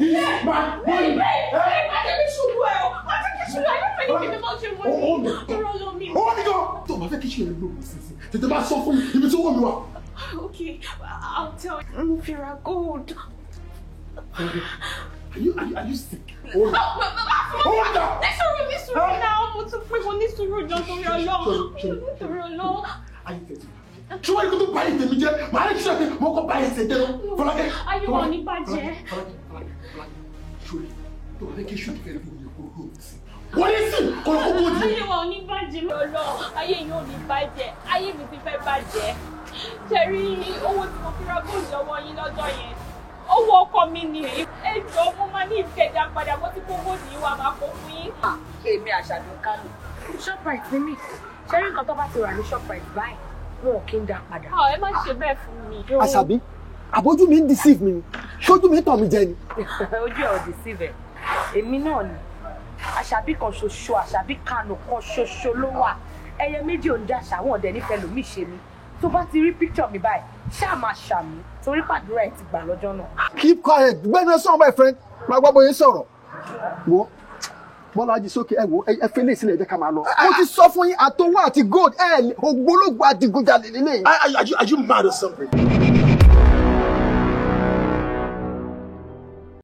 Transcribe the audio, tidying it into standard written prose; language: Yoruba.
is my money. Okay, I'll tell you. Fira gold. Are you sick? Hold on. Listen now. What's the point on this to road? Just for your law. Are you getting? Ṣé wọ́n ní kó tó báyìí tèmi jẹ́? Màá ní ṣe mo kó báyìí ṣe dẹ́nu. Fọlákẹ́. Ayé wọn ní bàjẹ́. Ṣòrí tó wà lẹ́kẹ́ ṣòrí fẹ́rẹ́ fún mi kó kó sí. Wọ́n ní sí kọ́lọ́kọ́ kó di. Ayé wọn ní bàjẹ́ lọ́lọ́. Ayé yìí ò ní bàjẹ́. Ayé mi ti fẹ́ bàjẹ́. Ṣẹ̀rí owó tí mo fi ra góòlù lọ́wọ́ yín lọ́jọ́ yẹn. Owó ọkọ mi ni ẹjọ́ mo máa ní ìkẹjà padà bó ti kó góòlù yìí wà máa kó fún yín. Èmi Àṣàbí Kano. Shoprite ni mí. Ṣẹ́rí nǹkan tó bá ti rà ní Shoprite báyìí. Wọn kì í dá padà. Ẹ má ṣe bẹ́ẹ̀ fún mi. Àṣàbí, àbójú mi ń deceive mi ni. Ṣojú mi ń tàn mí jẹ ni. Ojú ẹ̀ ò deceive ẹ̀. Èmi náà ni. Àṣàbí kan ṣoṣo, Àṣàbí Kano kan ṣoṣo ló wà. Ẹyẹ méjì ò ń dàṣà, wọn ọ̀dẹ̀ nífẹ̀ẹ́ lòmí ṣe mi. Tó bá ti rí picture mi báyìí, ṣáà máa ṣàmì torí pàdúrà ẹ̀ ti gbà lọ́jọ́ náà. Keep quiet, gbẹ́nu sọ̀rọ̀ my friend. Máa gbọ́ bóyá sọ̀rọ̀. Wo Bọ́lájí sókè ẹ wo ẹ fẹ́ lè sílẹ̀ ẹ jẹ́ ká máa lọ. Mo ti sọ fún yín àtọwọ́ àti gold ògbólógbò adigunjalè nílé yìí. Are you mad or something?